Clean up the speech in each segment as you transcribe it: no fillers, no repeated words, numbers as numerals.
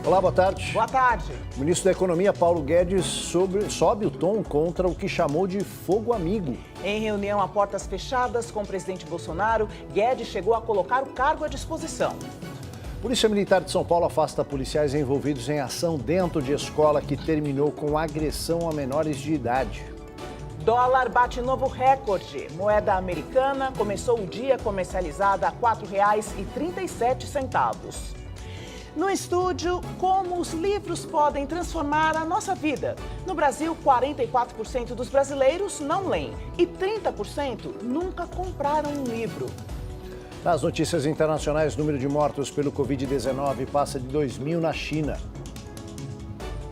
Olá, boa tarde. Boa tarde. O ministro da Economia, Paulo Guedes, sobe o tom contra o que chamou de fogo amigo. Em reunião a portas fechadas com o presidente Bolsonaro, Guedes chegou a colocar o cargo à disposição. Polícia Militar de São Paulo afasta policiais envolvidos em ação dentro de escola que terminou com agressão a menores de idade. Dólar bate novo recorde. Moeda americana começou o dia comercializada a R$ 4,37. No estúdio, como os livros podem transformar a nossa vida. No Brasil, 44% dos brasileiros não leem e 30% nunca compraram um livro. Nas notícias internacionais, o número de mortos pelo Covid-19 passa de 2.000 na China.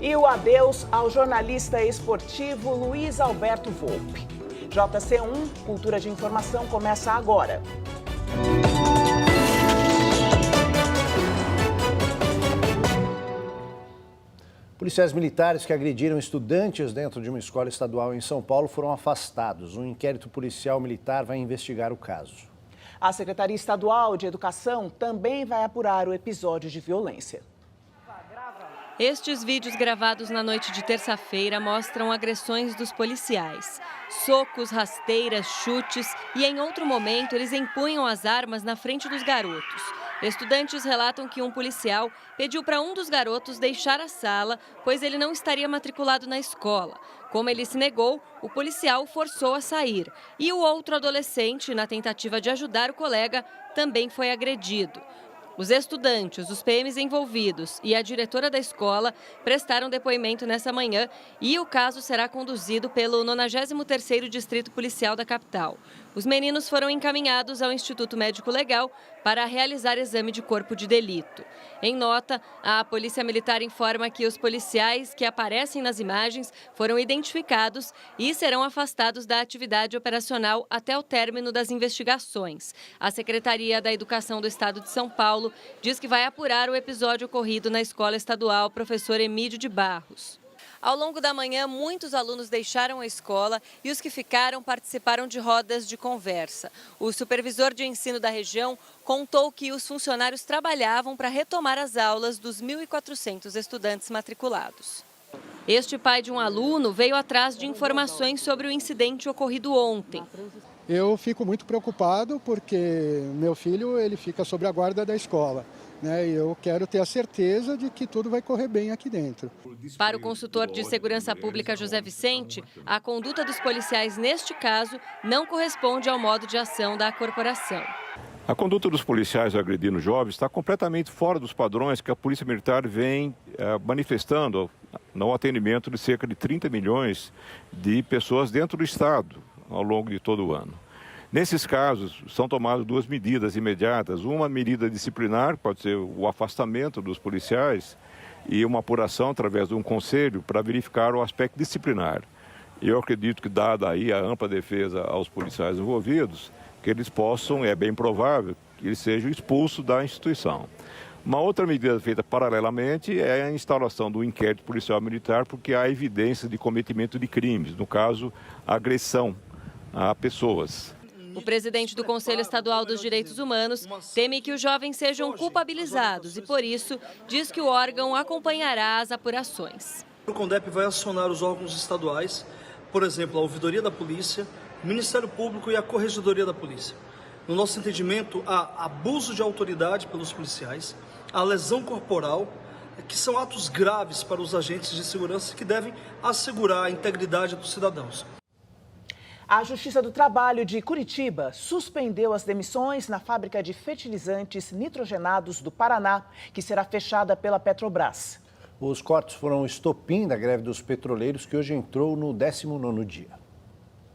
E o adeus ao jornalista esportivo Luiz Alberto Volpi. JC1, Cultura de Informação, começa agora. Policiais militares que agrediram estudantes dentro de uma escola estadual em São Paulo foram afastados. Um inquérito policial militar vai investigar o caso. A Secretaria Estadual de Educação também vai apurar o episódio de violência. Estes vídeos gravados na noite de terça-feira mostram agressões dos policiais. Socos, rasteiras, chutes e, em outro momento, eles empunham as armas na frente dos garotos. Estudantes relatam que um policial pediu para um dos garotos deixar a sala, pois ele não estaria matriculado na escola. Como ele se negou, o policial o forçou a sair. E o outro adolescente, na tentativa de ajudar o colega, também foi agredido. Os estudantes, os PMs envolvidos e a diretora da escola prestaram depoimento nessa manhã e o caso será conduzido pelo 93º Distrito Policial da capital. Os meninos foram encaminhados ao Instituto Médico Legal para realizar exame de corpo de delito. Em nota, a Polícia Militar informa que os policiais que aparecem nas imagens foram identificados e serão afastados da atividade operacional até o término das investigações. A Secretaria da Educação do Estado de São Paulo diz que vai apurar o episódio ocorrido na Escola Estadual Professor Emídio de Barros. Ao longo da manhã, muitos alunos deixaram a escola e os que ficaram participaram de rodas de conversa. O supervisor de ensino da região contou que os funcionários trabalhavam para retomar as aulas dos 1.400 estudantes matriculados. Este pai de um aluno veio atrás de informações sobre o incidente ocorrido ontem. Eu fico muito preocupado porque meu filho ele fica sob a guarda da escola. E eu quero ter a certeza de que tudo vai correr bem aqui dentro. Para o consultor de Segurança Pública José Vicente, a conduta dos policiais neste caso não corresponde ao modo de ação da corporação. A conduta dos policiais agredindo jovens está completamente fora dos padrões que a Polícia Militar vem manifestando no atendimento de cerca de 30 milhões de pessoas dentro do Estado ao longo de todo o ano. Nesses casos, são tomadas duas medidas imediatas. Uma medida disciplinar, pode ser o afastamento dos policiais, e uma apuração através de um conselho para verificar o aspecto disciplinar. Eu acredito que, dada aí a ampla defesa aos policiais envolvidos, que eles possam, é bem provável, que eles sejam expulsos da instituição. Uma outra medida feita paralelamente é a instalação do inquérito policial militar, porque há evidência de cometimento de crimes, no caso, agressão a pessoas. O presidente do Conselho Estadual dos Direitos Humanos teme que os jovens sejam culpabilizados e, por isso, diz que o órgão acompanhará as apurações. O CONDEP vai acionar os órgãos estaduais, por exemplo, a Ouvidoria da Polícia, o Ministério Público e a Corregedoria da Polícia. No nosso entendimento, há abuso de autoridade pelos policiais, há lesão corporal, que são atos graves para os agentes de segurança que devem assegurar a integridade dos cidadãos. A Justiça do Trabalho de Curitiba suspendeu as demissões na fábrica de fertilizantes nitrogenados do Paraná, que será fechada pela Petrobras. Os cortes foram o estopim da greve dos petroleiros, que hoje entrou no 19º dia.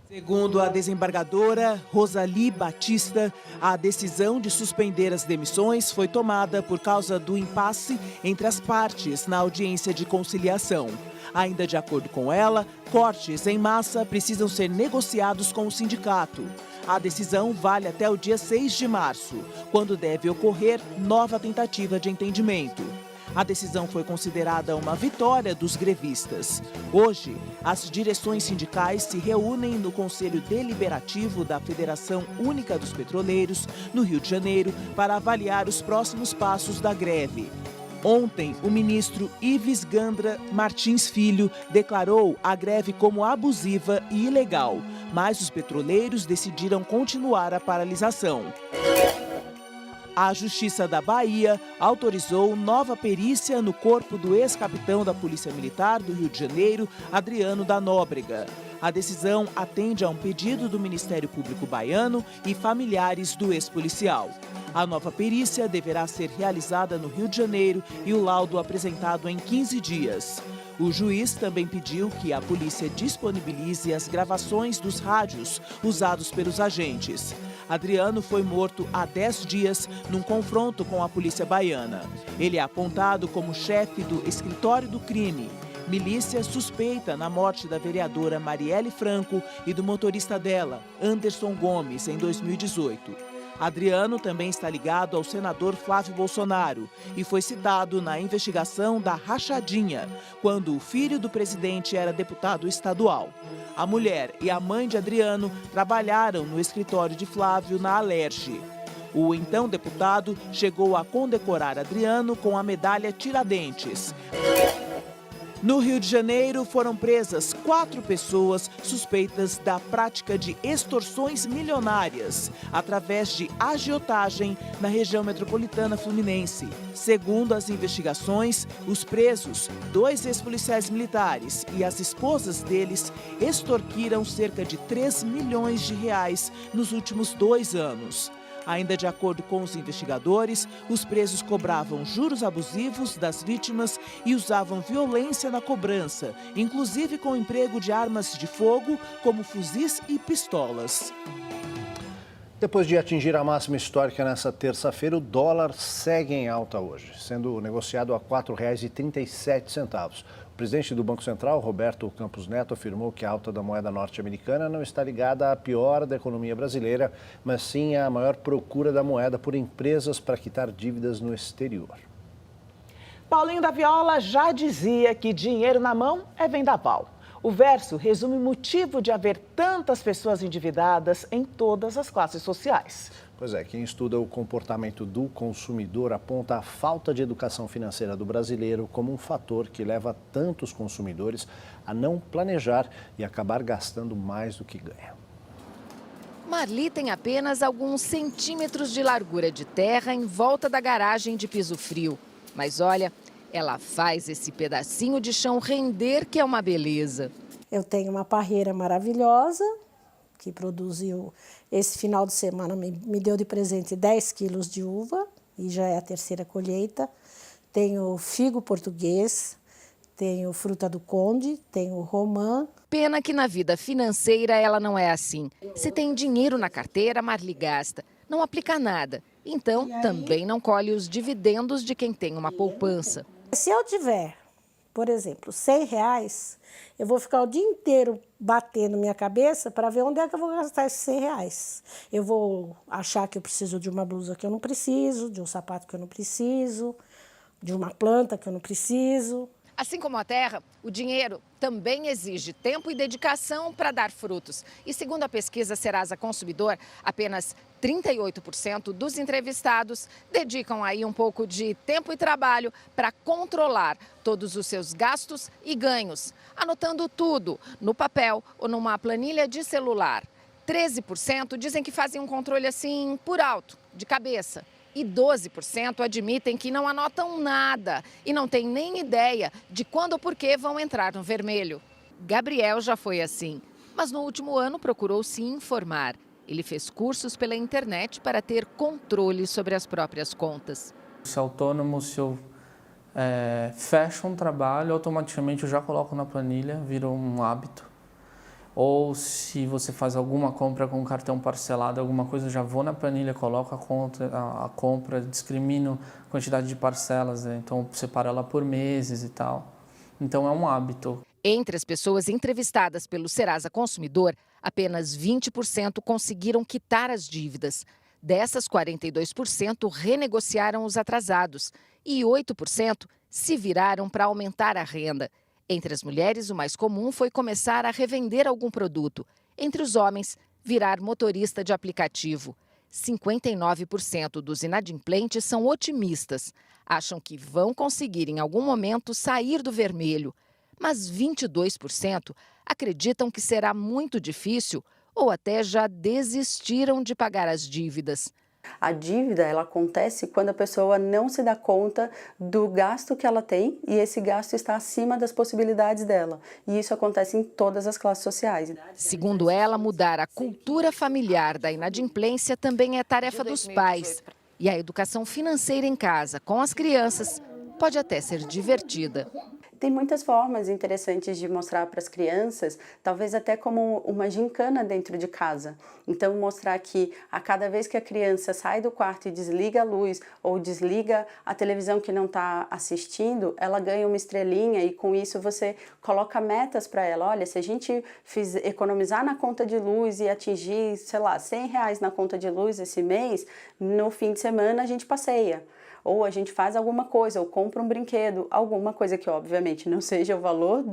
Segundo a desembargadora Rosali Batista, a decisão de suspender as demissões foi tomada por causa do impasse entre as partes na audiência de conciliação. Ainda de acordo com ela, cortes em massa precisam ser negociados com o sindicato. A decisão vale até o dia 6 de março, quando deve ocorrer nova tentativa de entendimento. A decisão foi considerada uma vitória dos grevistas. Hoje, as direções sindicais se reúnem no Conselho Deliberativo da Federação Única dos Petroleiros, no Rio de Janeiro, para avaliar os próximos passos da greve. Ontem, o ministro Ives Gandra Martins Filho declarou a greve como abusiva e ilegal, mas os petroleiros decidiram continuar a paralisação. A Justiça da Bahia autorizou nova perícia no corpo do ex-capitão da Polícia Militar do Rio de Janeiro, Adriano da Nóbrega. A decisão atende a um pedido do Ministério Público baiano e familiares do ex-policial. A nova perícia deverá ser realizada no Rio de Janeiro e o laudo apresentado em 15 dias. O juiz também pediu que a polícia disponibilize as gravações dos rádios usados pelos agentes. Adriano foi morto há 10 dias num confronto com a polícia baiana. Ele é apontado como chefe do escritório do crime. Milícia suspeita na morte da vereadora Marielle Franco e do motorista dela, Anderson Gomes, em 2018. Adriano também está ligado ao senador Flávio Bolsonaro e foi citado na investigação da rachadinha, quando o filho do presidente era deputado estadual. A mulher e a mãe de Adriano trabalharam no escritório de Flávio na Alerj. O então deputado chegou a condecorar Adriano com a medalha Tiradentes. No Rio de Janeiro, foram presas 4 pessoas suspeitas da prática de extorsões milionárias através de agiotagem na região metropolitana fluminense. Segundo as investigações, os presos, 2 ex-policiais militares e as esposas deles, extorquiram cerca de 3 milhões de reais nos últimos 2 anos. Ainda de acordo com os investigadores, os presos cobravam juros abusivos das vítimas e usavam violência na cobrança, inclusive com o emprego de armas de fogo, como fuzis e pistolas. Depois de atingir a máxima histórica nesta terça-feira, o dólar segue em alta hoje, sendo negociado a R$ 4,37. O presidente do Banco Central, Roberto Campos Neto, afirmou que a alta da moeda norte-americana não está ligada à piora da economia brasileira, mas sim à maior procura da moeda por empresas para quitar dívidas no exterior. Paulinho da Viola já dizia que dinheiro na mão é vendaval. O verso resume o motivo de haver tantas pessoas endividadas em todas as classes sociais. Pois é, quem estuda o comportamento do consumidor aponta a falta de educação financeira do brasileiro como um fator que leva tantos consumidores a não planejar e acabar gastando mais do que ganha. Marli tem apenas alguns centímetros de largura de terra em volta da garagem de piso frio. Mas olha, ela faz esse pedacinho de chão render, que é uma beleza. Eu tenho uma parreira maravilhosa, que produziu, esse final de semana me deu de presente 10 quilos de uva, e já é a terceira colheita. Tenho figo português, tenho fruta do conde, tenho romã. Pena que na vida financeira ela não é assim. Se tem dinheiro na carteira, Marli gasta. Não aplica nada. Então, também não colhe os dividendos de quem tem uma poupança. Se eu tiver, por exemplo, R$100, eu vou ficar o dia inteiro batendo minha cabeça para ver onde é que eu vou gastar esses R$100. Eu vou achar que eu preciso de uma blusa que eu não preciso, de um sapato que eu não preciso, de uma planta que eu não preciso. Assim como a terra, o dinheiro também exige tempo e dedicação para dar frutos. E segundo a pesquisa Serasa Consumidor, apenas 38% dos entrevistados dedicam aí um pouco de tempo e trabalho para controlar todos os seus gastos e ganhos, anotando tudo no papel ou numa planilha de celular. 13% dizem que fazem um controle assim por alto, de cabeça. E 12% admitem que não anotam nada e não têm nem ideia de quando ou por que vão entrar no vermelho. Gabriel já foi assim, mas no último ano procurou se informar. Ele fez cursos pela internet para ter controle sobre as próprias contas. Se autônomo, se eu fecho um trabalho, automaticamente eu já coloco na planilha, vira um hábito. Ou se você faz alguma compra com cartão parcelado, alguma coisa, eu já vou na planilha, coloco a compra, discrimino a quantidade de parcelas, então separo ela por meses e tal. Então é um hábito. Entre as pessoas entrevistadas pelo Serasa Consumidor, apenas 20% conseguiram quitar as dívidas. Dessas, 42% renegociaram os atrasados e 8% se viraram para aumentar a renda. Entre as mulheres, o mais comum foi começar a revender algum produto. Entre os homens, virar motorista de aplicativo. 59% dos inadimplentes são otimistas. Acham que vão conseguir em algum momento sair do vermelho. Mas 22% acreditam que será muito difícil ou até já desistiram de pagar as dívidas. A dívida, ela acontece quando a pessoa não se dá conta do gasto que ela tem e esse gasto está acima das possibilidades dela. E isso acontece em todas as classes sociais. Segundo ela, mudar a cultura familiar da inadimplência também é tarefa dos pais. E a educação financeira em casa, com as crianças, pode até ser divertida. Tem muitas formas interessantes de mostrar para as crianças, talvez até como uma gincana dentro de casa. Então, mostrar que a cada vez que a criança sai do quarto e desliga a luz ou desliga a televisão que não está assistindo, ela ganha uma estrelinha e com isso você coloca metas para ela. Olha, se a gente economizar na conta de luz e atingir, sei lá, R$100 na conta de luz esse mês, no fim de semana a gente passeia. Ou a gente faz alguma coisa, ou compra um brinquedo, alguma coisa que obviamente não seja o valor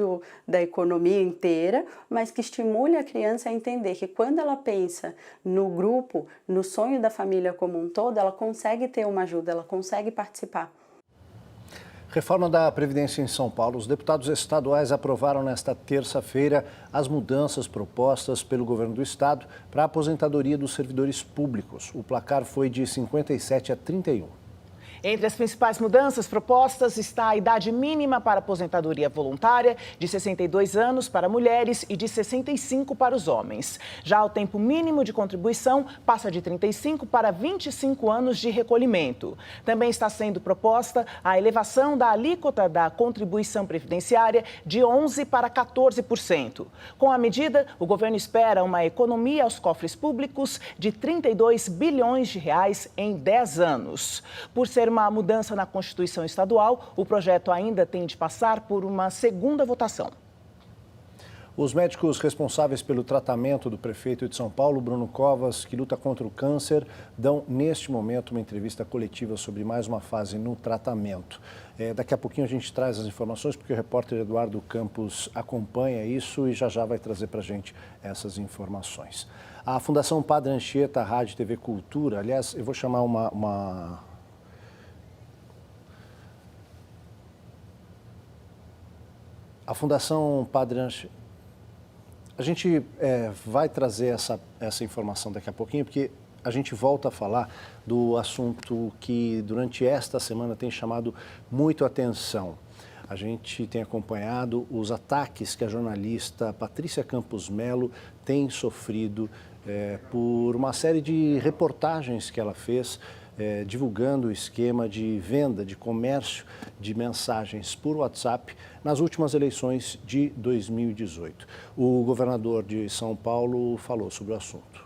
da economia inteira, mas que estimule a criança a entender que quando ela pensa no grupo, no sonho da família como um todo, ela consegue ter uma ajuda, ela consegue participar. Reforma da Previdência em São Paulo. Os deputados estaduais aprovaram nesta terça-feira as mudanças propostas pelo governo do estado para a aposentadoria dos servidores públicos. O placar foi de 57 a 31. Entre as principais mudanças propostas está a idade mínima para aposentadoria voluntária de 62 anos para mulheres e de 65 para os homens. Já o tempo mínimo de contribuição passa de 35 para 25 anos de recolhimento. Também está sendo proposta a elevação da alíquota da contribuição previdenciária de 11% para 14%. Com a medida, o governo espera uma economia aos cofres públicos de 32 bilhões de reais em 10 anos. Por ser uma mudança na Constituição Estadual, o projeto ainda tem de passar por uma segunda votação. Os médicos responsáveis pelo tratamento do prefeito de São Paulo, Bruno Covas, que luta contra o câncer, dão neste momento uma entrevista coletiva sobre mais uma fase no tratamento. Daqui a pouquinho a gente traz as informações, porque o repórter Eduardo Campos acompanha isso e já vai trazer para a gente essas informações. A Fundação Padre Anchieta, Rádio TV Cultura, aliás, eu vou chamar A Fundação Padre Anchieta, a gente vai trazer essa informação daqui a pouquinho, porque a gente volta a falar do assunto que durante esta semana tem chamado muito atenção. A gente tem acompanhado os ataques que a jornalista Patrícia Campos Melo tem sofrido por uma série de reportagens que ela fez divulgando o esquema de venda, de comércio de mensagens por WhatsApp nas últimas eleições de 2018. O governador de São Paulo falou sobre o assunto.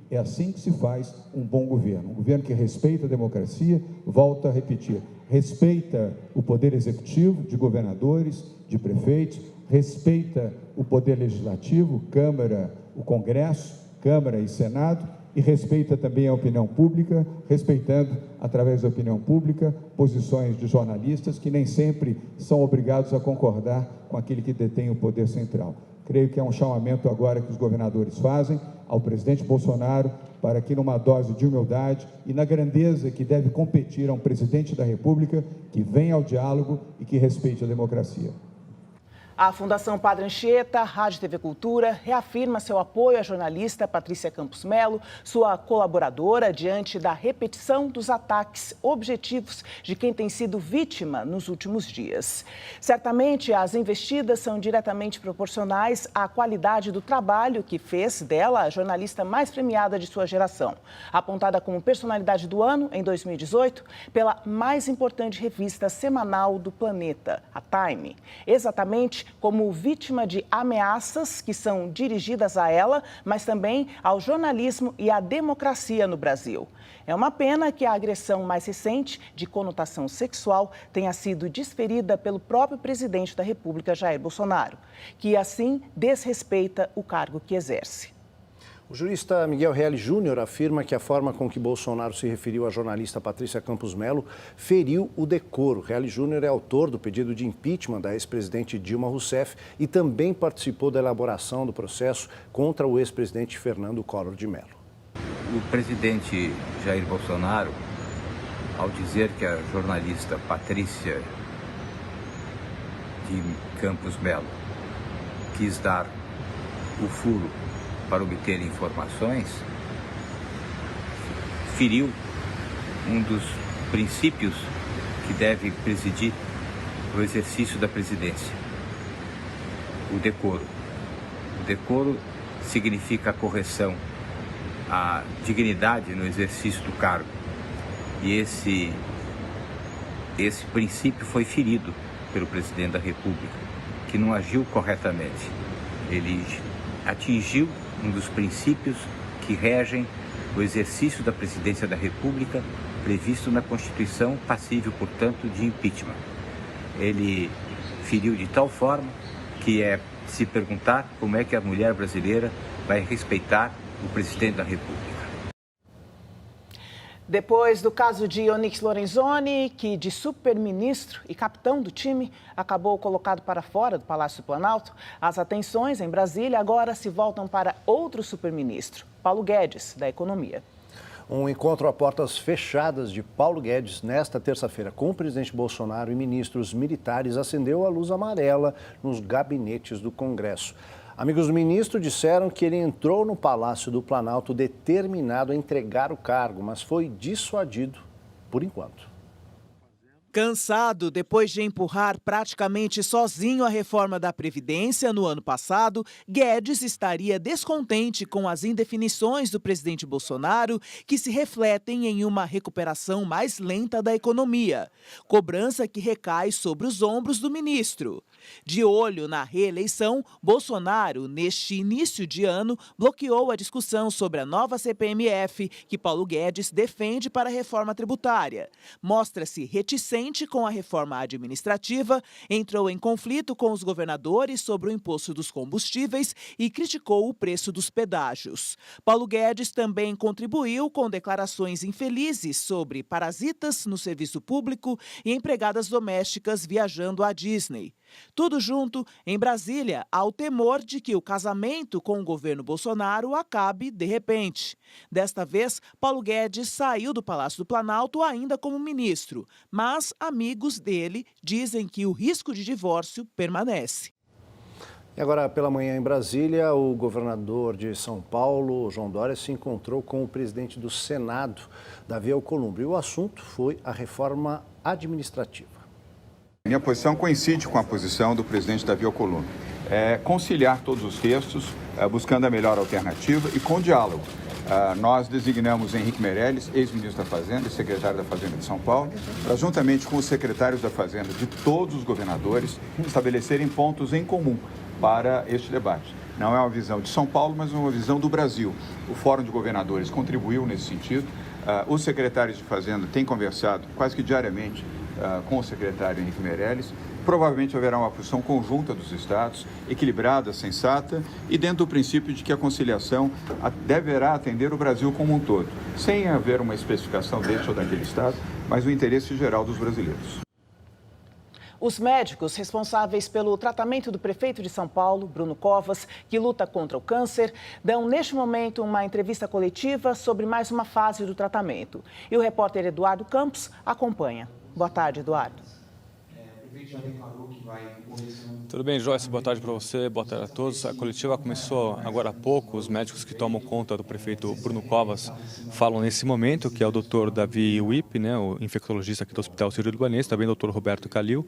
É assim que se faz um bom governo. Um governo que respeita a democracia, volta a repetir, respeita o poder executivo de governadores, de prefeitos, respeita o poder legislativo, Câmara, o Congresso, Câmara e Senado, e respeita também a opinião pública, respeitando, através da opinião pública, posições de jornalistas que nem sempre são obrigados a concordar com aquele que detém o poder central. Creio que é um chamamento agora que os governadores fazem ao presidente Bolsonaro para que, numa dose de humildade e na grandeza que deve competir a um presidente da República, que venha ao diálogo e que respeite a democracia. A Fundação Padre Anchieta, Rádio TV Cultura, reafirma seu apoio à jornalista Patrícia Campos Melo, sua colaboradora, diante da repetição dos ataques objetivos de quem tem sido vítima nos últimos dias. Certamente, as investidas são diretamente proporcionais à qualidade do trabalho que fez dela a jornalista mais premiada de sua geração, apontada como personalidade do ano em 2018 pela mais importante revista semanal do planeta, a Time. Exatamente como vítima de ameaças que são dirigidas a ela, mas também ao jornalismo e à democracia no Brasil. É uma pena que a agressão mais recente, de conotação sexual, tenha sido desferida pelo próprio presidente da República, Jair Bolsonaro, que assim desrespeita o cargo que exerce. O jurista Miguel Reale Júnior afirma que a forma com que Bolsonaro se referiu à jornalista Patrícia Campos Melo feriu o decoro. Reale Júnior é autor do pedido de impeachment da ex-presidente Dilma Rousseff e também participou da elaboração do processo contra o ex-presidente Fernando Collor de Mello. O presidente Jair Bolsonaro, ao dizer que a jornalista Patrícia de Campos Melo quis dar o furo para obter informações, feriu um dos princípios que deve presidir o exercício da presidência, o decoro. O decoro significa a correção à dignidade no exercício do cargo. E esse princípio foi ferido pelo presidente da República, que não agiu corretamente. Ele atingiu um dos princípios que regem o exercício da presidência da República, previsto na Constituição, passível, portanto, de impeachment. Ele feriu de tal forma que é se perguntar como é que a mulher brasileira vai respeitar o presidente da República. Depois do caso de Onyx Lorenzoni, que de superministro e capitão do time acabou colocado para fora do Palácio do Planalto, as atenções em Brasília agora se voltam para outro superministro, Paulo Guedes, da Economia. Um encontro a portas fechadas de Paulo Guedes nesta terça-feira com o presidente Bolsonaro e ministros militares acendeu a luz amarela nos gabinetes do Congresso. Amigos do ministro disseram que ele entrou no Palácio do Planalto determinado a entregar o cargo, mas foi dissuadido por enquanto. Cansado depois de empurrar praticamente sozinho a reforma da Previdência no ano passado, Guedes estaria descontente com as indefinições do presidente Bolsonaro, que se refletem em uma recuperação mais lenta da economia. Cobrança que recai sobre os ombros do ministro. De olho na reeleição, Bolsonaro, neste início de ano, bloqueou a discussão sobre a nova CPMF que Paulo Guedes defende para a reforma tributária. Mostra-se reticente com a reforma administrativa, entrou em conflito com os governadores sobre o imposto dos combustíveis e criticou o preço dos pedágios. Paulo Guedes também contribuiu com declarações infelizes sobre parasitas no serviço público e empregadas domésticas viajando à Disney. Tudo junto, em Brasília, há o temor de que o casamento com o governo Bolsonaro acabe de repente. Desta vez, Paulo Guedes saiu do Palácio do Planalto ainda como ministro, mas amigos dele dizem que o risco de divórcio permanece. E agora, pela manhã em Brasília, o governador de São Paulo, João Dória, se encontrou com o presidente do Senado, Davi Alcolumbre. E o assunto foi a reforma administrativa. Minha posição coincide com a posição do presidente Davi Alcolumbre. Conciliar todos os textos, buscando a melhor alternativa e com diálogo. Nós designamos Henrique Meirelles, ex-ministro da Fazenda e secretário da Fazenda de São Paulo, para, juntamente com os secretários da Fazenda de todos os governadores, estabelecerem pontos em comum para este debate. Não é uma visão de São Paulo, mas uma visão do Brasil. O Fórum de Governadores contribuiu nesse sentido. Os secretários de Fazenda têm conversado quase que diariamente com o secretário Henrique Meirelles. Provavelmente haverá uma posição conjunta dos estados, equilibrada, sensata e dentro do princípio de que a conciliação deverá atender o Brasil como um todo, sem haver uma especificação deste ou daquele estado, mas o interesse geral dos brasileiros. Os médicos responsáveis pelo tratamento do prefeito de São Paulo, Bruno Covas, que luta contra o câncer, dão neste momento uma entrevista coletiva sobre mais uma fase do tratamento. E o repórter Eduardo Campos acompanha. Boa tarde, Eduardo. Tudo bem, Joyce? Boa tarde para você, boa tarde a todos. A coletiva começou agora há pouco. Os médicos que tomam conta do prefeito Bruno Covas falam nesse momento, que é o Dr. Davi Wipp, né, o infectologista aqui do Hospital Sírio-Libanês, também o Dr. Roberto Calil,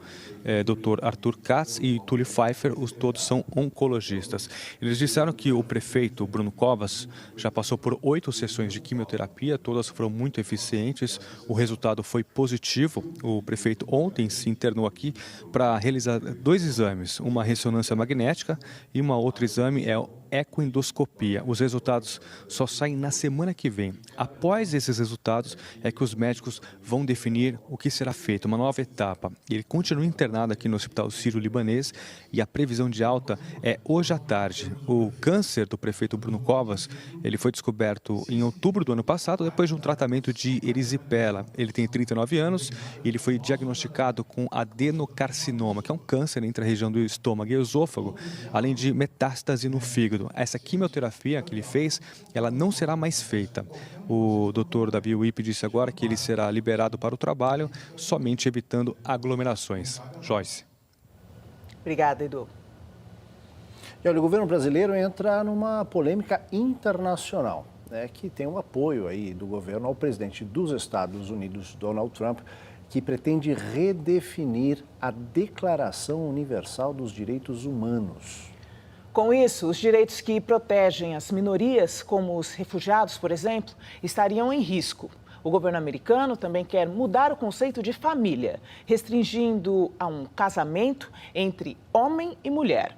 Dr. Arthur Katz e Túlio Pfeiffer, todos são oncologistas. Eles disseram que o prefeito Bruno Covas já passou por 8 sessões de quimioterapia, todas foram muito eficientes, o resultado foi positivo. O prefeito ontem se internou aqui aqui para realizar 2 exames, uma ressonância magnética e uma outro exame é ecoendoscopia. Os resultados só saem na semana que vem. Após esses resultados é que os médicos vão definir o que será feito, uma nova etapa. Ele continua internado aqui no Hospital Sírio-Libanês e a previsão de alta é hoje à tarde. O câncer do prefeito Bruno Covas, ele foi descoberto em outubro do ano passado, depois de um tratamento de erisipela. Ele tem 39 anos e ele foi diagnosticado com adenocarcinoma, que é um câncer entre a região do estômago e esôfago, além de metástase no fígado. Essa quimioterapia que ele fez, ela não será mais feita. O doutor Davi Wip disse agora que ele será liberado para o trabalho, somente evitando aglomerações. Joyce. Obrigada, Edu. E olha, o governo brasileiro entra numa polêmica internacional, né, que tem o apoio aí do governo ao presidente dos Estados Unidos, Donald Trump, que pretende redefinir a Declaração Universal dos Direitos Humanos. Com isso, os direitos que protegem as minorias, como os refugiados, por exemplo, estariam em risco. O governo americano também quer mudar o conceito de família, restringindo a um casamento entre homem e mulher.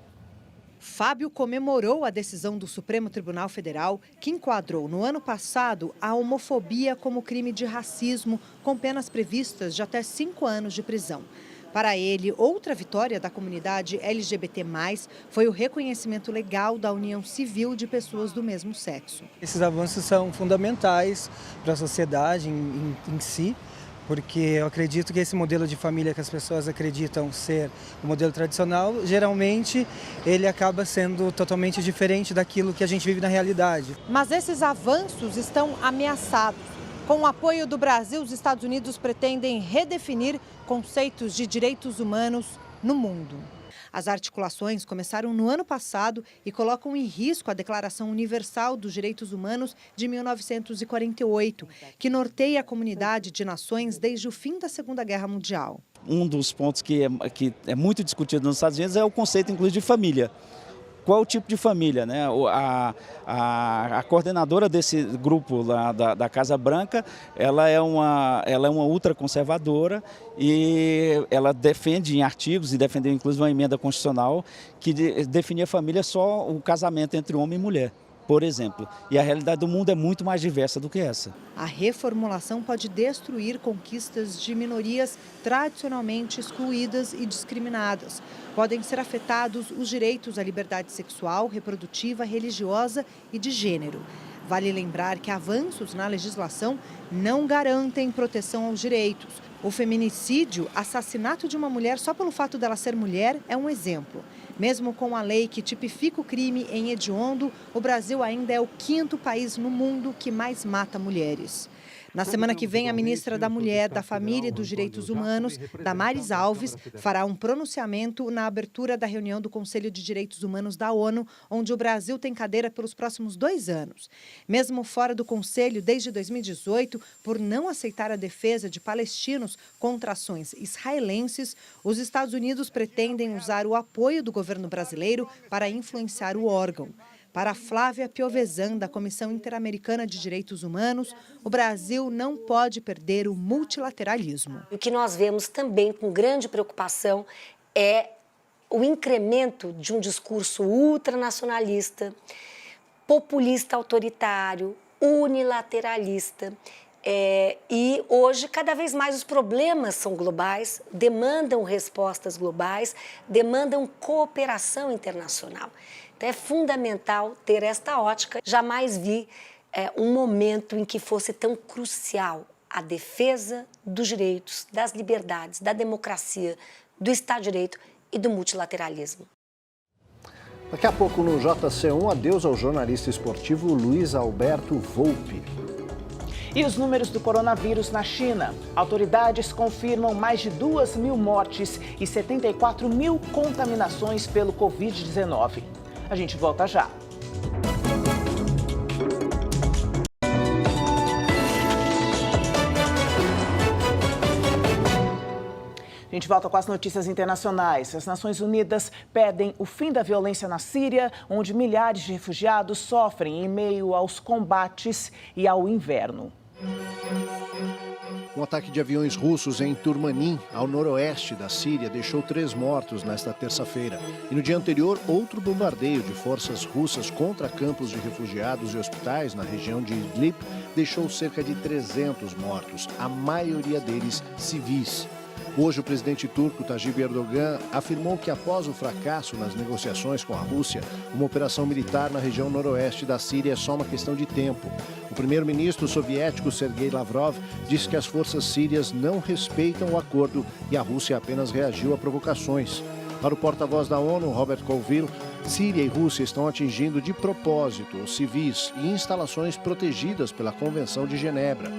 Fábio comemorou a decisão do Supremo Tribunal Federal, que enquadrou no ano passado a homofobia como crime de racismo, com penas previstas de até 5 anos de prisão. Para ele, outra vitória da comunidade LGBT+, foi o reconhecimento legal da união civil de pessoas do mesmo sexo. Esses avanços são fundamentais para a sociedade em si, porque eu acredito que esse modelo de família que as pessoas acreditam ser o modelo tradicional, geralmente ele acaba sendo totalmente diferente daquilo que a gente vive na realidade. Mas esses avanços estão ameaçados. Com o apoio do Brasil, os Estados Unidos pretendem redefinir conceitos de direitos humanos no mundo. As articulações começaram no ano passado e colocam em risco a Declaração Universal dos Direitos Humanos de 1948, que norteia a comunidade de nações desde o fim da Segunda Guerra Mundial. Um dos pontos que é muito discutido nos Estados Unidos é o conceito, inclusive, de família. Qual o tipo de família, né? A coordenadora desse grupo lá da Casa Branca, ela é uma ultraconservadora e ela defende em artigos, e defendeu inclusive uma emenda constitucional, que definia a família só o casamento entre homem e mulher, por exemplo. E a realidade do mundo é muito mais diversa do que essa. A reformulação pode destruir conquistas de minorias tradicionalmente excluídas e discriminadas. Podem ser afetados os direitos à liberdade sexual, reprodutiva, religiosa e de gênero. Vale lembrar que avanços na legislação não garantem proteção aos direitos. O feminicídio, assassinato de uma mulher só pelo fato dela ser mulher, é um exemplo. Mesmo com a lei que tipifica o crime em hediondo, o Brasil ainda é o 5º país no mundo que mais mata mulheres. Na semana que vem, a ministra da Mulher, da Família e dos Direitos Humanos, Damares Alves, fará um pronunciamento na abertura da reunião do Conselho de Direitos Humanos da ONU, onde o Brasil tem cadeira pelos próximos 2 anos. Mesmo fora do Conselho, desde 2018, por não aceitar a defesa de palestinos contra ações israelenses, os Estados Unidos pretendem usar o apoio do governo brasileiro para influenciar o órgão. Para Flávia Piovesan, da Comissão Interamericana de Direitos Humanos, o Brasil não pode perder o multilateralismo. O que nós vemos também com grande preocupação é o incremento de um discurso ultranacionalista, populista autoritário, unilateralista. E hoje, cada vez mais, os problemas são globais, demandam respostas globais, demandam cooperação internacional. Então, é fundamental ter esta ótica. Jamais vi um momento em que fosse tão crucial a defesa dos direitos, das liberdades, da democracia, do Estado de Direito e do multilateralismo. Daqui a pouco no JC1, adeus ao jornalista esportivo Luiz Alberto Volpi. E os números do coronavírus na China? Autoridades confirmam mais de 2.000 mortes e 74.000 contaminações pelo Covid-19. A gente volta já. A gente volta com as notícias internacionais. As Nações Unidas pedem o fim da violência na Síria, onde milhares de refugiados sofrem em meio aos combates e ao inverno. Um ataque de aviões russos em Turmanin, ao noroeste da Síria, deixou 3 mortos nesta terça-feira. E no dia anterior, outro bombardeio de forças russas contra campos de refugiados e hospitais na região de Idlib deixou cerca de 300 mortos, a maioria deles civis. Hoje, o presidente turco Tayyip Erdogan afirmou que, após o fracasso nas negociações com a Rússia, uma operação militar na região noroeste da Síria é só uma questão de tempo. O primeiro-ministro soviético Sergei Lavrov disse que as forças sírias não respeitam o acordo e a Rússia apenas reagiu a provocações. Para o porta-voz da ONU, Robert Colville, Síria e Rússia estão atingindo de propósito os civis e instalações protegidas pela Convenção de Genebra.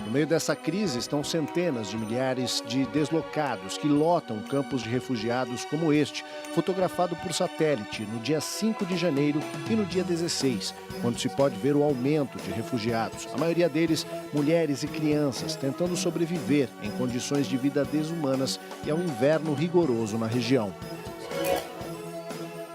No meio dessa crise estão centenas de milhares de deslocados que lotam campos de refugiados como este, fotografado por satélite no dia 5 de janeiro e no dia 16, quando se pode ver o aumento de refugiados. A maioria deles, mulheres e crianças, tentando sobreviver em condições de vida desumanas e ao inverno rigoroso na região.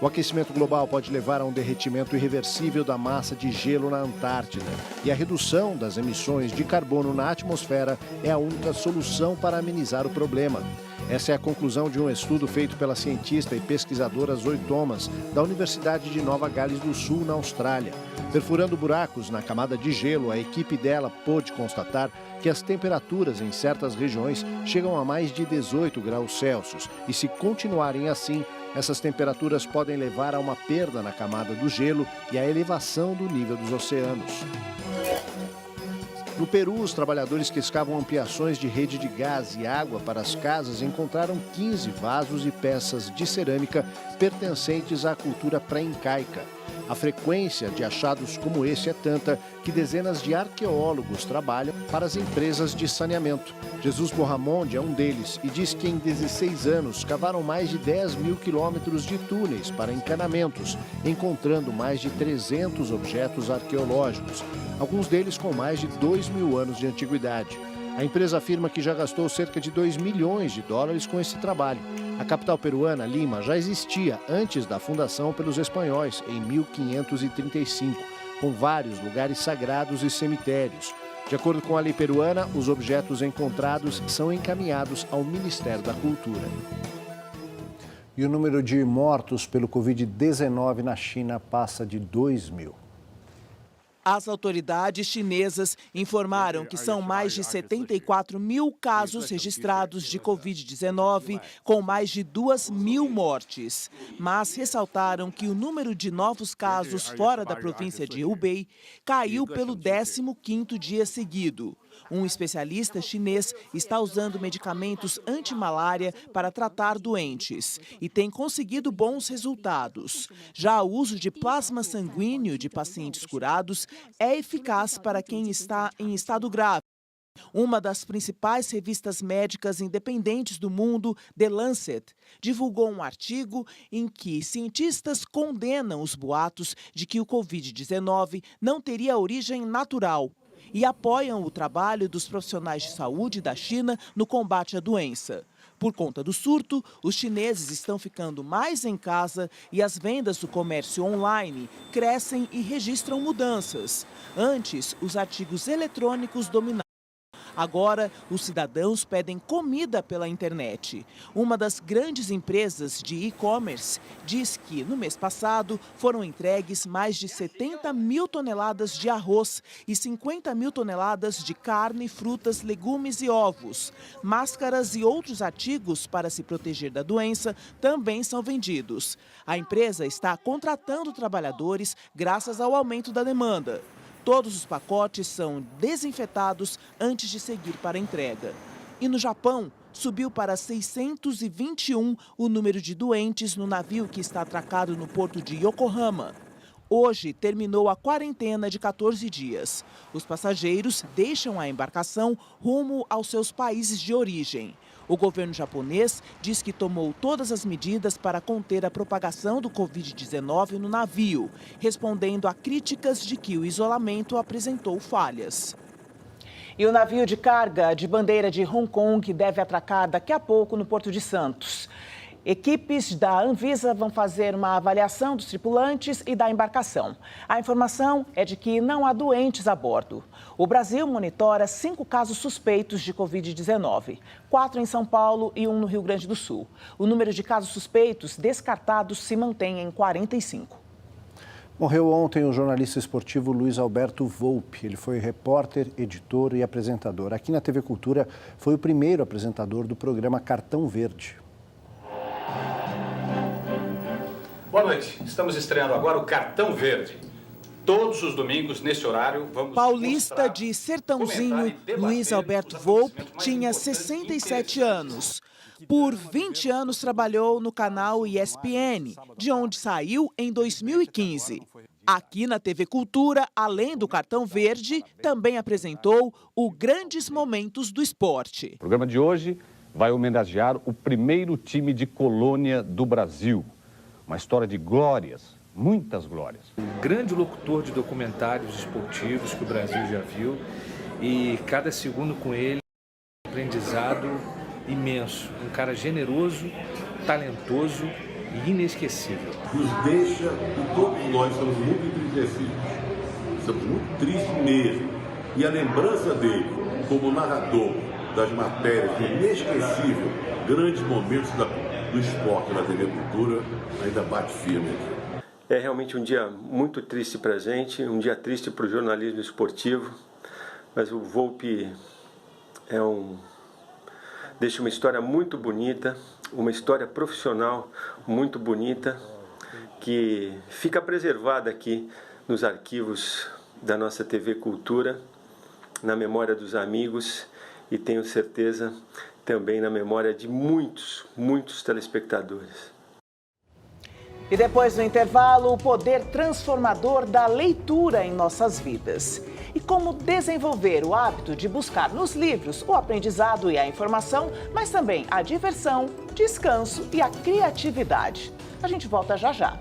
O aquecimento global pode levar a um derretimento irreversível da massa de gelo na Antártida. E a redução das emissões de carbono na atmosfera é a única solução para amenizar o problema. Essa é a conclusão de um estudo feito pela cientista e pesquisadora Zoe Thomas, da Universidade de Nova Gales do Sul, na Austrália. Perfurando buracos na camada de gelo, a equipe dela pôde constatar que as temperaturas em certas regiões chegam a mais de 18 graus Celsius. E se continuarem assim, essas temperaturas podem levar a uma perda na camada do gelo e à elevação do nível dos oceanos. No Peru, os trabalhadores que escavam ampliações de rede de gás e água para as casas encontraram 15 vasos e peças de cerâmica pertencentes à cultura pré-incaica. A frequência de achados como esse é tanta que dezenas de arqueólogos trabalham para as empresas de saneamento. Jesus Borramonde é um deles e diz que em 16 anos cavaram mais de 10 mil quilômetros de túneis para encanamentos, encontrando mais de 300 objetos arqueológicos, alguns deles com mais de 2.000 anos de antiguidade. A empresa afirma que já gastou cerca de 2 milhões de dólares com esse trabalho. A capital peruana, Lima, já existia antes da fundação pelos espanhóis, em 1535, com vários lugares sagrados e cemitérios. De acordo com a lei peruana, os objetos encontrados são encaminhados ao Ministério da Cultura. E o número de mortos pelo Covid-19 na China passa de 2.000. As autoridades chinesas informaram que são mais de 74 mil casos registrados de Covid-19, com mais de 2.000 mortes. Mas ressaltaram que o número de novos casos fora da província de Hubei caiu pelo 15º dia seguido. Um especialista chinês está usando medicamentos anti-malária para tratar doentes e tem conseguido bons resultados. Já o uso de plasma sanguíneo de pacientes curados é eficaz para quem está em estado grave. Uma das principais revistas médicas independentes do mundo, The Lancet, divulgou um artigo em que cientistas condenam os boatos de que o Covid-19 não teria origem natural e apoiam o trabalho dos profissionais de saúde da China no combate à doença. Por conta do surto, os chineses estão ficando mais em casa e as vendas do comércio online crescem e registram mudanças. Antes, os artigos eletrônicos dominavam. Agora, os cidadãos pedem comida pela internet. Uma das grandes empresas de e-commerce diz que, no mês passado, foram entregues mais de 70 mil toneladas de arroz e 50 mil toneladas de carne, frutas, legumes e ovos. Máscaras e outros artigos para se proteger da doença também são vendidos. A empresa está contratando trabalhadores graças ao aumento da demanda. Todos os pacotes são desinfetados antes de seguir para a entrega. E no Japão, subiu para 621 o número de doentes no navio que está atracado no porto de Yokohama. Hoje terminou a quarentena de 14 dias. Os passageiros deixam a embarcação rumo aos seus países de origem. O governo japonês diz que tomou todas as medidas para conter a propagação do Covid-19 no navio, respondendo a críticas de que o isolamento apresentou falhas. E o navio de carga de bandeira de Hong Kong deve atracar daqui a pouco no Porto de Santos. Equipes da Anvisa vão fazer uma avaliação dos tripulantes e da embarcação. A informação é de que não há doentes a bordo. O Brasil monitora 5 casos suspeitos de Covid-19, 4 em São Paulo e 1 no Rio Grande do Sul. O número de casos suspeitos descartados se mantém em 45. Morreu ontem o jornalista esportivo Luiz Alberto Volpi. Ele foi repórter, editor e apresentador. Aqui na TV Cultura foi o primeiro apresentador do programa Cartão Verde. Boa noite, estamos estreando agora o Cartão Verde. Todos os domingos, nesse horário, vamos Paulista de Sertãozinho, Luiz Alberto Volpi tinha 67 anos. Por 20 anos trabalhou no canal ESPN, de onde saiu em 2015. Aqui na TV Cultura, além do Cartão Verde, também apresentou o Grandes Momentos do Esporte. O programa de hoje vai homenagear o primeiro time de colônia do Brasil. Uma história de glórias, muitas glórias. Um grande locutor de documentários esportivos que o Brasil já viu, e cada segundo com ele é um aprendizado imenso. Um cara generoso, talentoso e inesquecível. Nos deixa, e todos nós estamos muito entristecidos, estamos muito tristes mesmo. E a lembrança dele como narrador das matérias, inesquecível, grandes momentos do esporte na TV Cultura, ainda bate firme aqui. É realmente um dia muito triste para a gente, um dia triste para o jornalismo esportivo, mas o Volpi deixa uma história muito bonita, uma história profissional muito bonita, que fica preservada aqui nos arquivos da nossa TV Cultura, na memória dos amigos e tenho certeza também na memória de muitos, muitos telespectadores. E depois do intervalo, o poder transformador da leitura em nossas vidas. E como desenvolver o hábito de buscar nos livros o aprendizado e a informação, mas também a diversão, descanso e a criatividade. A gente volta já já.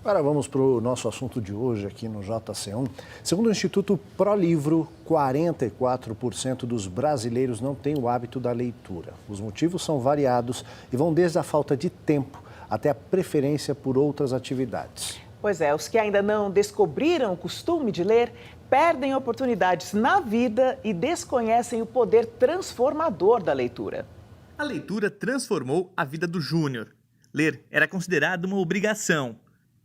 Agora vamos para o nosso assunto de hoje aqui no JC1. Segundo o Instituto ProLivro, 44% dos brasileiros não têm o hábito da leitura. Os motivos são variados e vão desde a falta de tempo até a preferência por outras atividades. Pois é, os que ainda não descobriram o costume de ler perdem oportunidades na vida e desconhecem o poder transformador da leitura. A leitura transformou a vida do Júnior. Ler era considerado uma obrigação,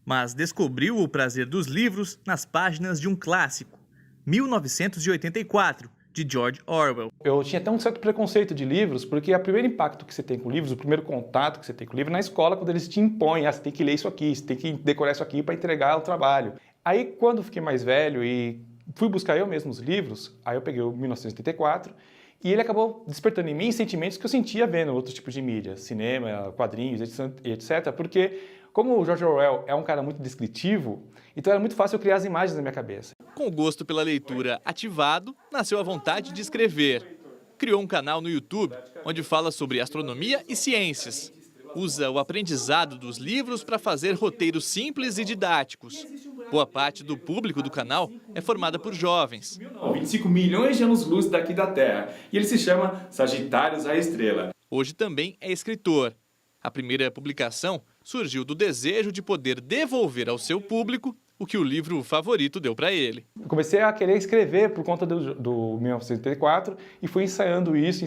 mas descobriu o prazer dos livros nas páginas de um clássico, 1984, de George Orwell. Eu tinha até um certo preconceito de livros, porque o primeiro impacto que você tem com livros, o primeiro contato que você tem com o livro, é na escola, quando eles te impõem, você tem que ler isso aqui, você tem que decorar isso aqui para entregar o trabalho. Aí, quando eu fiquei mais velho e fui buscar eu mesmo os livros, aí eu peguei o 1984, e ele acabou despertando em mim sentimentos que eu sentia vendo outros tipos de mídia, cinema, quadrinhos, etc. Porque, como o George Orwell é um cara muito descritivo, então era muito fácil eu criar as imagens na minha cabeça. Com o gosto pela leitura ativado, nasceu a vontade de escrever. Criou um canal no YouTube, onde fala sobre astronomia e ciências. Usa o aprendizado dos livros para fazer roteiros simples e didáticos. Boa parte do público do canal é formada por jovens. 25 milhões de anos-luz daqui da Terra. E ele se chama Sagitários à Estrela. Hoje também é escritor. A primeira publicação surgiu do desejo de poder devolver ao seu público o que o livro favorito deu para ele. Eu comecei a querer escrever por conta do 1984 e fui ensaiando isso,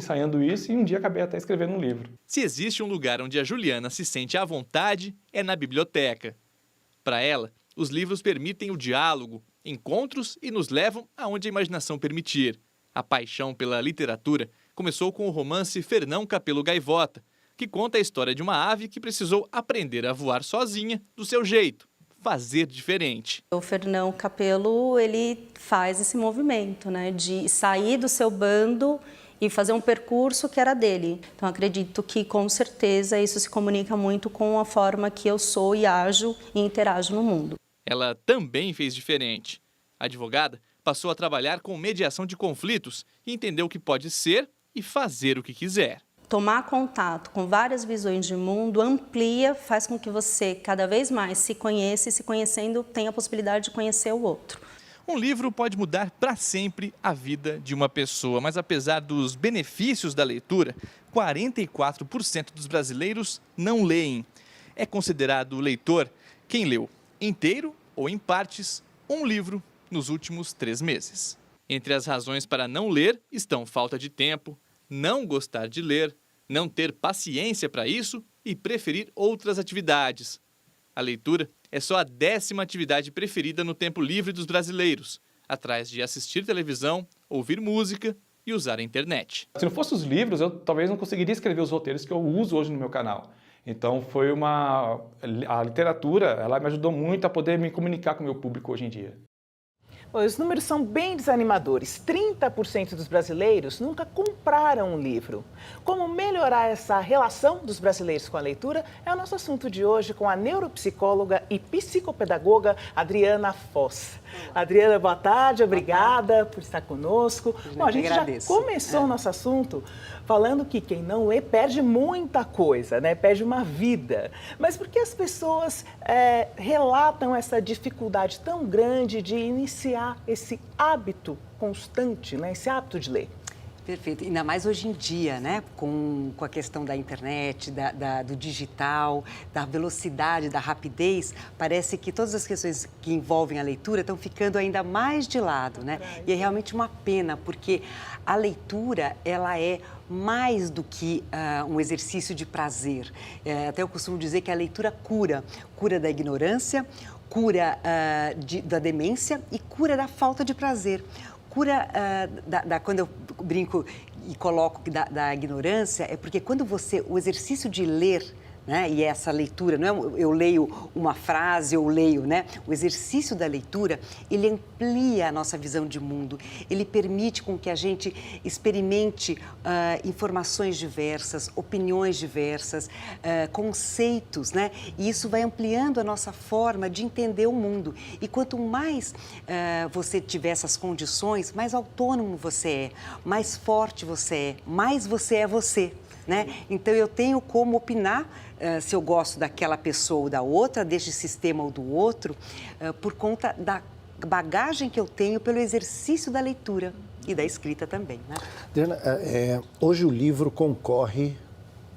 e um dia acabei até escrevendo um livro. Se existe um lugar onde a Juliana se sente à vontade, é na biblioteca. Para ela, os livros permitem o diálogo, encontros e nos levam aonde a imaginação permitir. A paixão pela literatura começou com o romance Fernão Capelo Gaivota, que conta a história de uma ave que precisou aprender a voar sozinha, do seu jeito, fazer diferente. O Fernão Capelo, ele faz esse movimento, né, de sair do seu bando e fazer um percurso que era dele. Então, acredito que, com certeza, isso se comunica muito com a forma que eu sou e ajo e interajo no mundo. Ela também fez diferente. A advogada passou a trabalhar com mediação de conflitos e entendeu que pode ser e fazer o que quiser. Tomar contato com várias visões de mundo amplia, faz com que você cada vez mais se conheça e, se conhecendo, tenha a possibilidade de conhecer o outro. Um livro pode mudar para sempre a vida de uma pessoa, mas apesar dos benefícios da leitura, 44% dos brasileiros não leem. É considerado leitor quem leu inteiro ou em partes um livro nos últimos 3 meses. Entre as razões para não ler estão falta de tempo, não gostar de ler, não ter paciência para isso e preferir outras atividades. A leitura é só a 10ª atividade preferida no tempo livre dos brasileiros, atrás de assistir televisão, ouvir música e usar a internet. Se não fosse os livros, eu talvez não conseguiria escrever os roteiros que eu uso hoje no meu canal. Então a literatura, ela me ajudou muito a poder me comunicar com o meu público hoje em dia. Os números são bem desanimadores. 30% dos brasileiros nunca compraram um livro. Como melhorar essa relação dos brasileiros com a leitura é o nosso assunto de hoje com a neuropsicóloga e psicopedagoga Adriana Foz. Adriana, boa tarde, obrigada por estar conosco. Bom, a gente já começou o nosso assunto falando que quem não lê perde muita coisa, né? Perde uma vida. Mas por que as pessoas relatam essa dificuldade tão grande de iniciar esse hábito constante, né? Esse hábito de ler? Perfeito, ainda mais hoje em dia, né? Com a questão da internet, do digital, da velocidade, da rapidez, parece que todas as questões que envolvem a leitura estão ficando ainda mais de lado, né? E é realmente uma pena, porque a leitura, ela é mais do que um exercício de prazer. Até eu costumo dizer que a leitura cura da ignorância, cura da demência e cura da falta de prazer. Cura, quando eu brinco e coloco da ignorância, é porque quando o exercício de ler, né, e essa leitura, não é eu leio uma frase, eu leio, né? O exercício da leitura, ele amplia a nossa visão de mundo, ele permite com que a gente experimente informações diversas, opiniões diversas, conceitos, né? E isso vai ampliando a nossa forma de entender o mundo. E quanto mais você tiver essas condições, mais autônomo você é, mais forte você é, mais você é você. Né? Então, eu tenho como opinar se eu gosto daquela pessoa ou da outra, deste sistema ou do outro, por conta da bagagem que eu tenho pelo exercício da leitura e da escrita também. Né? Diana, hoje o livro concorre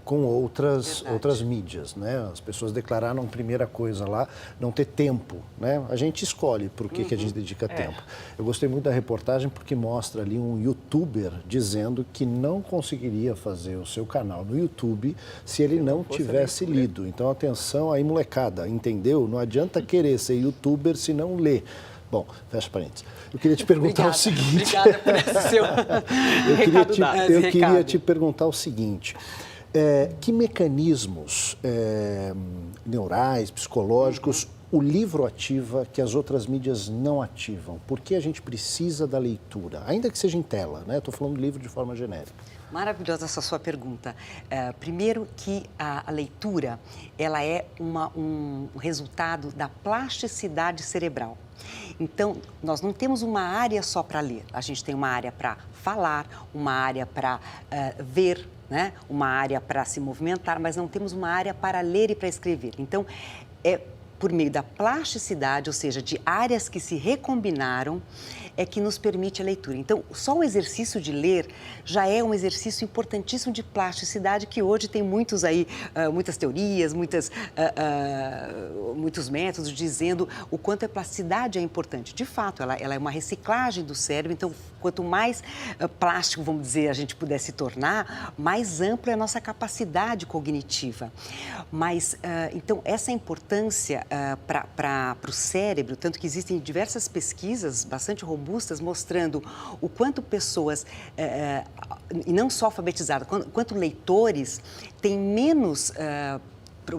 com outras mídias, né? As pessoas declararam, primeira coisa lá, não ter tempo, né? A gente escolhe por que a gente dedica tempo. Eu gostei muito da reportagem porque mostra ali um youtuber dizendo que não conseguiria fazer o seu canal no YouTube se ele não tivesse lido. Então, atenção aí, molecada, entendeu? Não adianta querer ser youtuber se não ler. Bom, fecha parênteses. Eu queria te perguntar o seguinte. Obrigada por esse seu Eu queria te perguntar o seguinte. Que mecanismos neurais, psicológicos, o livro ativa que as outras mídias não ativam? Por que a gente precisa da leitura? Ainda que seja em tela, né? Estou falando do livro de forma genérica. Maravilhosa essa sua pergunta. Primeiro que a leitura, ela é um resultado da plasticidade cerebral. Então, nós não temos uma área só para ler. A gente tem uma área para falar, uma área para ver, né? Uma área para se movimentar, mas não temos uma área para ler e para escrever. Então, é por meio da plasticidade, ou seja, de áreas que se recombinaram, é que nos permite a leitura. Então, só o exercício de ler já é um exercício importantíssimo de plasticidade, que hoje tem muitas teorias, muitos métodos dizendo o quanto a plasticidade é importante. De fato, ela é uma reciclagem do cérebro, então, quanto mais plástico, vamos dizer, a gente puder se tornar, mais ampla é a nossa capacidade cognitiva. Mas, então, essa importância para o cérebro, tanto que existem diversas pesquisas bastante robustas, mostrando o quanto pessoas, e não só alfabetizadas, quanto leitores, têm menos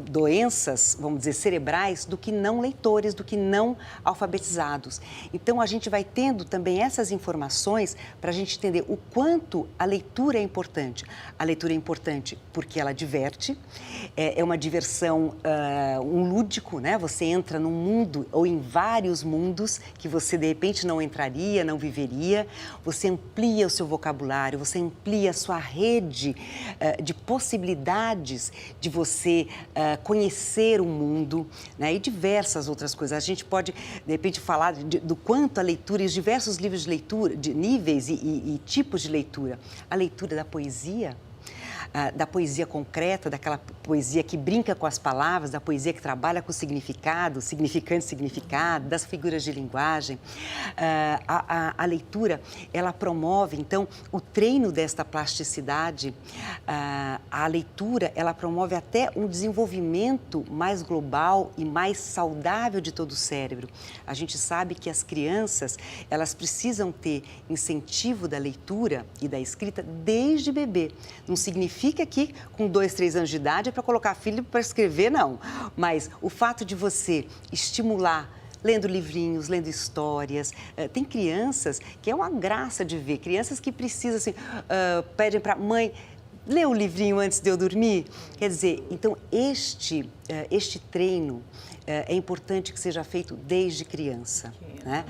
doenças, vamos dizer, cerebrais, do que não leitores, do que não alfabetizados. Então, a gente vai tendo também essas informações para a gente entender o quanto a leitura é importante. A leitura é importante porque ela diverte, é uma diversão, um lúdico, né? Você entra num mundo ou em vários mundos que você, de repente, não entraria, não viveria. Você amplia o seu vocabulário, você amplia a sua rede de possibilidades de você conhecer o mundo, né, e diversas outras coisas. A gente pode, de repente, falar do quanto a leitura e os diversos livros de leitura, de níveis e tipos de leitura. A leitura da poesia concreta, daquela poesia que brinca com as palavras, da poesia que trabalha com significado, significante, significado, das figuras de linguagem. A leitura, ela promove, então, o treino desta plasticidade. A leitura, ela promove até um desenvolvimento mais global e mais saudável de todo o cérebro. A gente sabe que as crianças, elas precisam ter incentivo da leitura e da escrita desde bebê. Não significa que com 2, 3 anos de idade é para colocar filho para escrever, não. Mas o fato de você estimular lendo livrinhos, lendo histórias. Tem crianças que é uma graça de ver, crianças que precisam, assim, pedem para mãe, lê o livrinho antes de eu dormir. Quer dizer, então este treino é importante que seja feito desde criança. Né?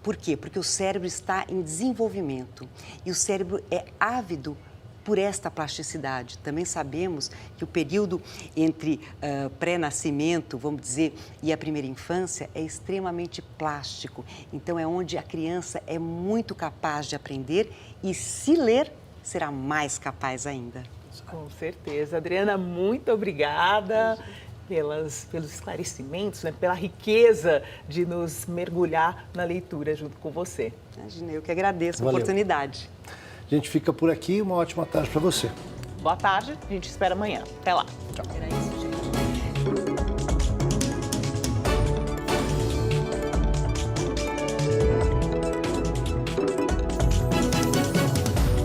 Por quê? Porque o cérebro está em desenvolvimento e o cérebro é ávido por esta plasticidade. Também sabemos que o período entre pré-nascimento, vamos dizer, e a primeira infância é extremamente plástico. Então, é onde a criança é muito capaz de aprender e, se ler, será mais capaz ainda. Com certeza. Adriana, muito obrigada pelos esclarecimentos, né, pela riqueza de nos mergulhar na leitura junto com você. Imagina, eu que agradeço a oportunidade. A gente fica por aqui. Uma ótima tarde para você. Boa tarde. A gente espera amanhã. Até lá. Tchau.